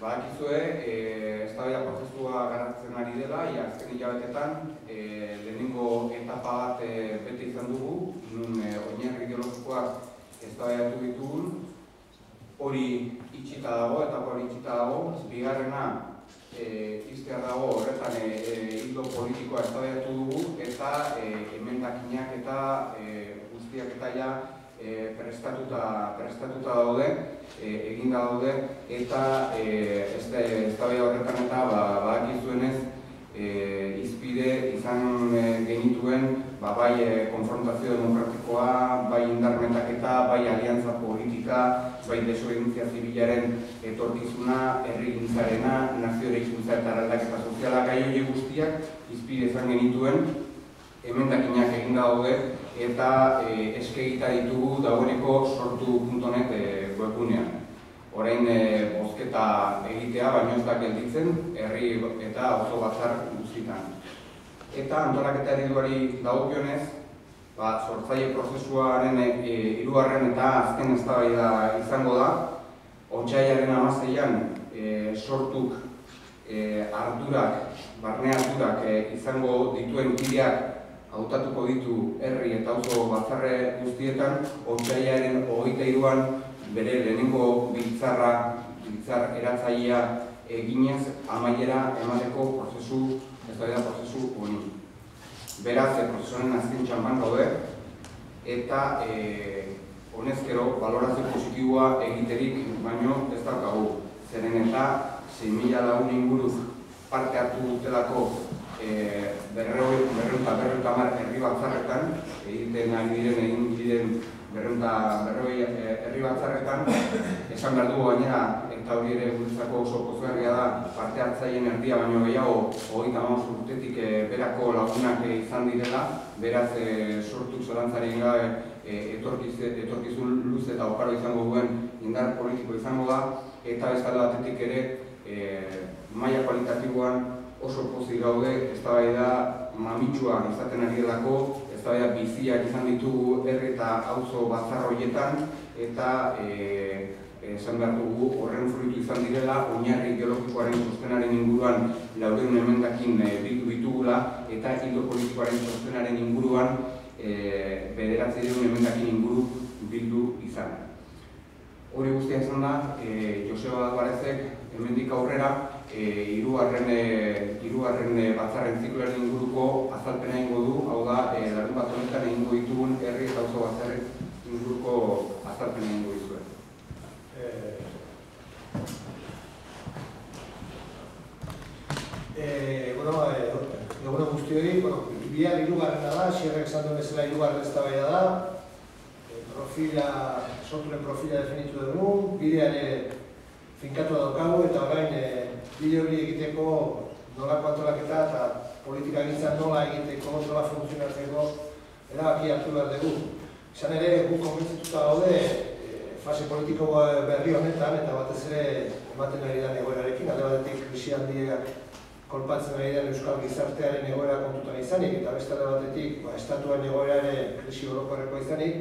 Badakizue, eztabaida prozesua garatzen ari dela, azken hilabetetan lehenengo etapa bat bete izan dugu, nun oinarri ideologikoak eztabaidatu ditugun, hori itxita dago, etapa hori itxita dago, bigarrena iztear dago horretan hildo politikoa eztabaidatu dugu, eta emendakinak eta guztiak eta ja prestatuta daude, eginda daude, eta eztabaida horretan eta badakizuenez izpide izan genituen bai konfrontazio demokratikoa, bai indarmentaketa, bai aliantza politika, bai desobedientzia zibilaren etorkizuna, herrigintzarena, nazio eraikuntza eta eraldaketa soziala, gai hori guztiak izpide izan genituen, emendakinak eginda daude, eta eskegita ditugu dagoeneko sortu.net webgunean. Orain bozketa egitea, baino ez da gelditzen, herri eta auzo batzar guztietan. Eta antolaketa ereduari dagokionez, sortzaile prozesuaren hirugarren eta azken eztabaida izango da. Otsailaren 16an sortuk barne ardurak izango dituen kideak hautatuko ditu herri eta auzo batzarre guztietan, otsailaren 23an bere lehenengo biltzar eratzailea eginez amaiera emateko eztabaida prozesu honi. Beraz, prozesuaren azken txanpan gaude, eta honezkero balorazio positiboa egiterik baino ez daukagu. Zeren eta 6.000 lagun inguruz parte hartu dutelako 250 herri batzarretan, egin diren 250 herri batzarretan, esan behar dugu gainera, eta hori ere guretzako oso pozgarria da, parte hartzaileen erdia baino gehiago 35 urtetik berako lagunak izan direla, beraz sortuk zalantzarik gabe etorkizun luze eta oparo izango duen indar politiko izango da, eta bezala batetik ere maila kualitatiboan oso pozik gaude, eztabaida mamitsua izaten ari delako, eztabaida biziak izan ditugu herri eta auzo batzar horietan, eta esan behar dugu horren fruitu izan direla, oinarri ideologikoaren txostenaren inguruan 400 emendakin bildu ditugula, eta hildo politikoaren txostenaren inguruan 900 emendakin inguru bildu izan. Hori guztia izan da, Joseba Alvarezek hemendik aurrera hirugarren batzarren zikloaren inguruko azalpena egingo du, hau da, larunbat honetan egingo ditugun herri eta auzo batzarren inguruko azalpena egingo dizue. Egun guztioi, bihar hirugarrena da, Xierrek esan duen bezala hirugarren eztabaida da, sorturen profila definitu dugu, bidean finkatu daukagu, eta orain bide hori egiteko nolako antolaketa eta politika gintzan nola egiteko, nola funtzionatzeko erabaki hartu behar dugu. Izan ere, gu konbentzituta gaude fase politiko berri honetan, eta batez ere ematen ari den egoerarekin, alde batetik krisi handiak kolpatzen ari den euskal gizartearen egoera kontutan izanik, eta beste alde batetik estatuaren egoeraren krisi orokorrekoa izanik,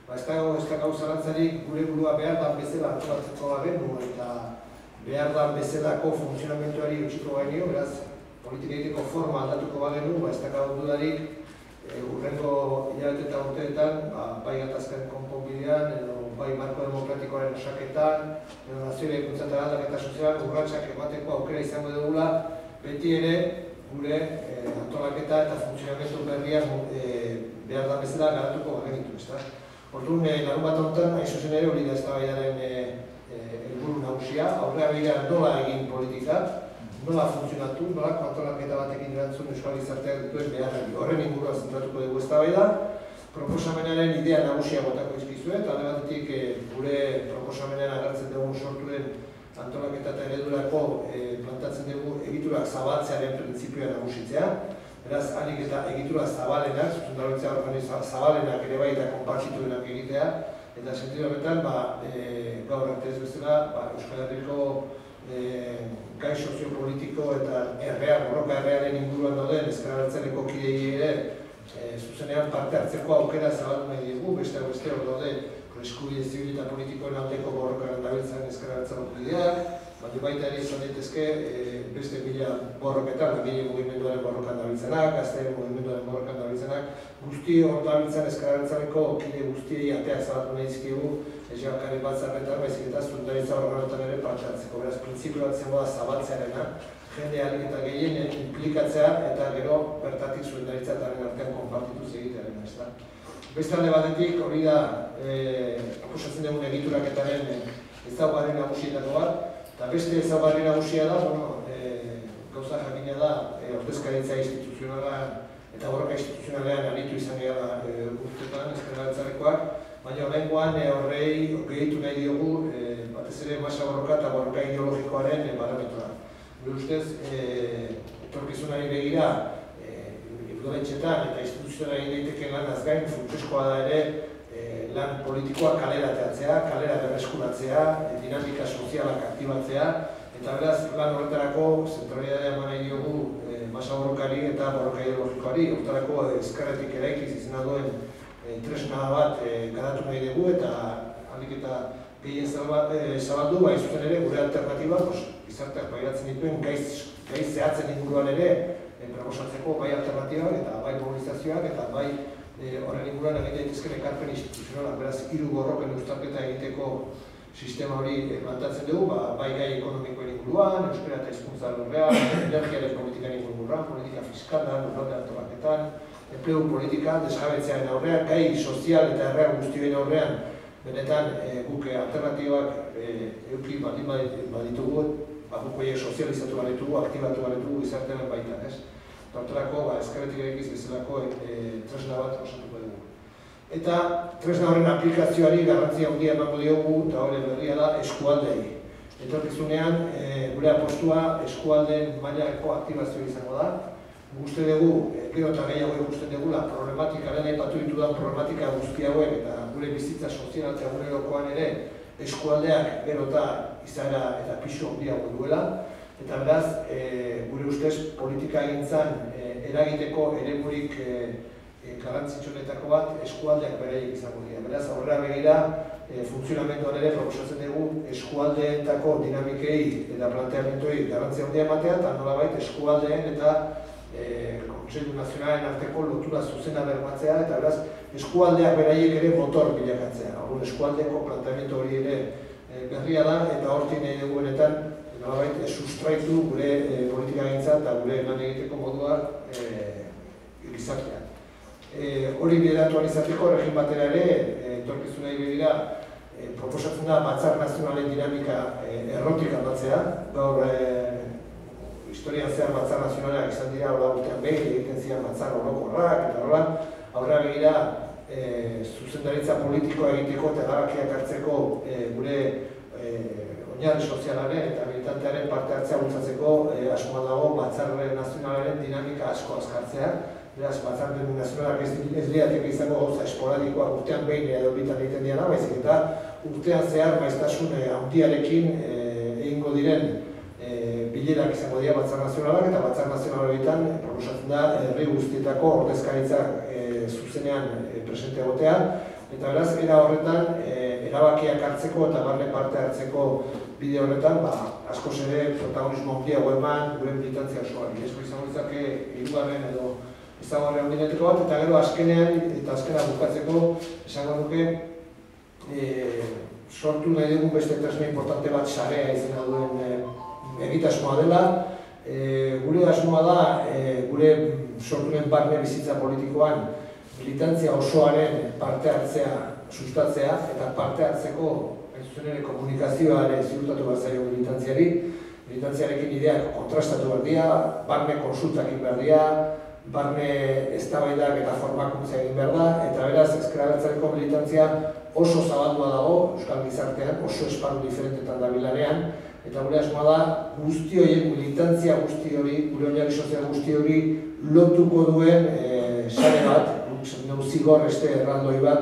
ez da gauza lantzarik gure burua behar dan bezala antolatzeko bagenu eta behar dan bezalako funtzionamentuari utxiko gainio, beraz, politika egiteko forma aldatuko bagenu, ez da gau dudarik urrengo hilabete eta urteetan, bai gatazkaren konponbidean, edo bai marko demokratikoaren osaketan, edo nazio eraikuntza eta aldaketa sozial, urratsak emateko aukera izango dugula, beti ere gure antolaketa eta funtzionamentu berriak behar dan bezala garatuko bagenitu, ez da? Orduan, larun bat honetan, hain zuzen ere hori da eztabaidaren helburu nagusia, aurrera begira nola egin politika, nola funtzionatu, nolako antolaketa batekin erantzun euskal gizarteak dituen beharrari. Horren inguruan zentratuko dugu eztabaida, proposamenaren idea nagusia botako izkizuet, alde batetik gure proposamenean agertzen dugun sortuen antolaketa eta eredurako plantatzen dugu egiturak zabaltzearen printzipioa nagusitzea. Beraz, harik eta egitura zabalenak, zuzendaroitzea organizazioa zabalenak ere bai eta konpartituenak egitea, eta sentidu horretan, gaur arte ez bezala, Euskal Herriko gai soziopolitiko eta borroka errearen inguruan dauden ezker abertzaleko kidei ere zuzenean parte hartzeko aukera zabaldu nahi dugu, beste hor daude eskubide zibil eta politikoen aldeko borrokan dabiltzan ezker abertzaleko kideak, baina baita ere izan daitezke beste mila borroketan, langile mugimenduaren borrokan dabiltzanak, gazteen mugimenduaren borrokan dabiltzanak, guzti hor dabiltzan ezker abertzaleko kide guztiei ateak zabatu nahi dizkiegu, ez bakarrik batzarretan, baizik eta zuzendaritza organoetan ere parte hartzeko. Beraz, printzipio bat zengo da zabaltzearena, jende ahalik eta gehien implikatzea eta gero bertatik zuzendaritza eta artean konpartituz egitearen, ez da. Beste alde batetik, hori da, proposatzen dugun egituraketaren ezaugarri nagusietako bat, eta beste ezaugarri nagusia da, gauza jakina da, ordezkaritza instituzionala eta borroka instituzionalean aritu izan gara urtetan, ezker abertzalekoak, baina oraingoan horrei gehitu nahi diogu batez ere masa borroka eta borroka ideologikoaren parametroa. Gure ustez, etorkizunari begira, udaletxetan eta instituzionari daiteke lanaz gain, funtsezkoa da ere lan politikoa kalera teatzea, kalera berreskuratzea, dinamika sozialak aktibatzea, eta beraz, lan horretarako zentralitatea eman nahi diogu masa borrokari eta borroka ideologikoari, horretarako ezkerretik eraikiz izena duen tresna bat garatu nahi dugu eta ahalik eta gehien zabaldu, bai zuzen ere gure alternatiba, gizarteak pairatzen dituen gaiz zehatzen inguruan ere proposatzeko bai alternatibak eta bai mobilizazioak eta bai horren inguruan egin daitezken ekarpen instituzionalak, beraz hiru borroken uztarketa egiteko sistema hori planteatzen dugu, bai gai ekonomikoen inguruan, euskara eta hizkuntza alorrean, energiaren politikan inguruan, politika fiskalan, lurralde antolaketan, enplegu politika, desjabetzearen aurrean, gai sozial eta erreal guztioen aurrean, benetan guk alternatibak eduki baldin baditugu, guk horiek sozializatu baditugu, aktibatu baditugu gizartean baitan, ez? Horretarako, ezkerretik egiz bezalako tresna bat osatuko dugu. Eta tresna horren aplikazioari garrantzia handia emango diogu, eta hori berria da eskualdei. Etorkizunean, gure apostua eskualdeen mailako aktibazioa izango da. Uste dugu, gero eta gehiago ikusten dugula, problematikaren aipatu ditudan problematika guzti hauek eta gure bizitza sozial eta egunerokoan ere eskualdeak gero eta izaera eta pisu handiago duela. Eta beraz, gure ustez politika egintzan eragiteko eremurik garrantzitsuenetako bat eskualdeak beraiek izango dira. Beraz, aurrera begira, funtzionamenduan ere proposatzen dugu eskualdeetako dinamikei eta planteamenduei garrantzia handia ematea eta nolabait eskualdeen eta Kontseilu Nazionalen arteko lotura zuzena bermatzea eta beraz eskualdeak beraiek ere motor bilakatzea. Orduan eskualdeko planteamendu hori ere berria da eta hortik nahi dugu benetan nolabait sustraitu gure politikagintza eta gure lan egiteko modua gizartean. Hori bideratu izateko regin batera ere, etorkizunari begira proposatzen da batzar nazionalen dinamika errotik aldatzea. Gaur historian zehar batzar nazionalak izan dira hola urtean behin, egiten ziren batzar orokorrak eta hola, aurrera begira zuzendaritza politikoa egiteko eta erabakiak hartzeko gure oinarri sozialaren eta militantearen parte hartzea bultzatzeko asmoa dago batzar nazionalaren dinamika asko azkartzea. Beraz, batzar nazionalak ez lirateke izango gauza esporadikoak urtean behin edo bitan egiten diana, baizik eta urtean zehar maiztasun handiarekin egingo diren bilerak izango dira batzar nazionalak eta batzar nazionaletan proposatzen da herri guztietako ordezkaritzak zuzenean presente egotea. Eta beraz, era horretan, erabakiak hartzeko eta barne parte hartzeko bide horretan, askoz ere protagonismo handiago eman gure militantzia osoari. Esko izango izake hirugarren edo ezaugarri handineteko bat, eta gero azkenean eta azkena bukatzeko esango nuke sortu nahi dugun beste tresna importante bat sarea izena duen egitasmoa dela. Gure asmoa da, gure sorturen barne bizitza politikoan militantzia osoaren parte hartzea sustatzea eta parte hartzeko komunikazioa ere ziurtatu bat zaio militantziari. Militantziarekin ideak kontrastatu behar dira, barne konsultakin behar dira, barne eztabaidak eta formakuntza egin behar da, eta beraz ezker abertzaleko militantzia oso zabaldua dago euskal gizartean, oso esparru diferentetan dabilanean, eta gure asmoa da guzti horiek militantzia guzti hori, gure oinarri sozial guzti hori lotuko duen sare bat, zigor erraldoi bat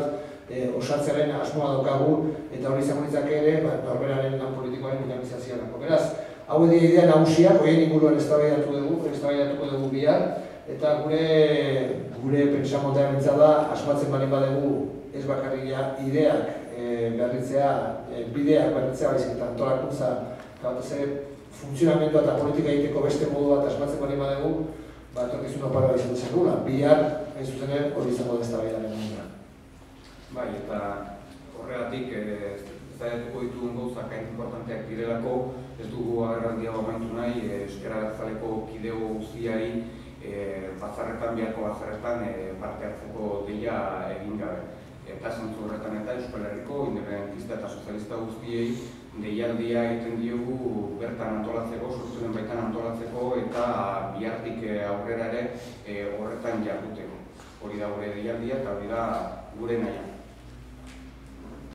osatzearen asmoa daukagu, eta hori izango ditzake ere norberaren lan politikoaren dinamizazioarako. Beraz, hau dira idea nagusiak, horien inguruan eztabaidatuko dugu bihar, eta gure pentsamoldean da asmatzen baldin badugu ez bakarrik ideak berritzea, bideak berritzea baizik eta antolakuntza, eta batez ere funtzionamendua eta politika egiteko beste modu bat asmatzeko anima dugu, etorkizun oparoa izan duzegula. Bihar, hain zuzen hori izango da eztabaidaren momentua. Bai, eta horregatik eztabaidatuko ditugun gauzak hain importanteak direlako, ez dugu agerraldia amaitu nahi, Ezker Abertzaleko kidego guztiari batzarretan, biharko batzarretan parte hartzeko deia egin gabe. Eta zentzu horretan eta Euskal Herriko independentista eta sozialista guztiei deialdia egiten diogu bertan antolatzeko, sorturen baitan antolatzeko eta bihartik aurrera ere horretan jarduteko. Hori da gure deialdia eta hori da gure nahia.